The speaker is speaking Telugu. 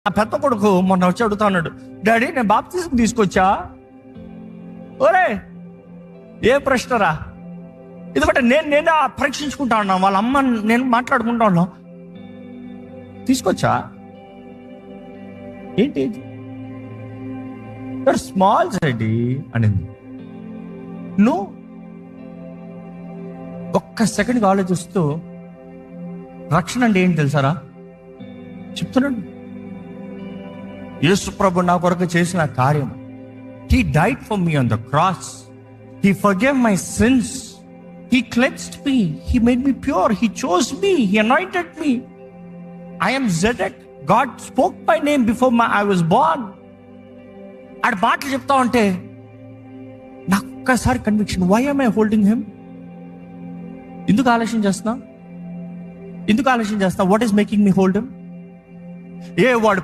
ఆ పెద్ద కొడుకు మొన్న వచ్చి అడుగుతా ఉన్నాడు, డాడీ నేను బాప్తిజం తీసుకొచ్చా. ఓరే ఏ ప్రశ్నరా ఎందుకంటే నేను పరీక్షించుకుంటా ఉన్నాను, వాళ్ళ అమ్మ నేను మాట్లాడుకుంటా ఉన్నాం. తీసుకొచ్చా ఏంటి స్మాల్ రెడీ అనింది. నువ్వు ఒక్క సెకండ్కి ఆలోచిస్తూ రక్షణ అంటే ఏంటి తెలుసారా చెప్తున్నాడు. యేసు ప్రభు నా కొరకు చేసిన కార్యం, He died for me on the cross. He forgave my sins. He cleansed me. He made me pure. He chose me. He anointed me. I am Zedek. God spoke my name before I was born. ఆడ మాటలు చెప్తా ఉంటే నాకు ఒక్కసారి conviction, why am I holding him? ఎందుకు ఆలోచన చేస్తున్నా? What is making me hold him? వాడు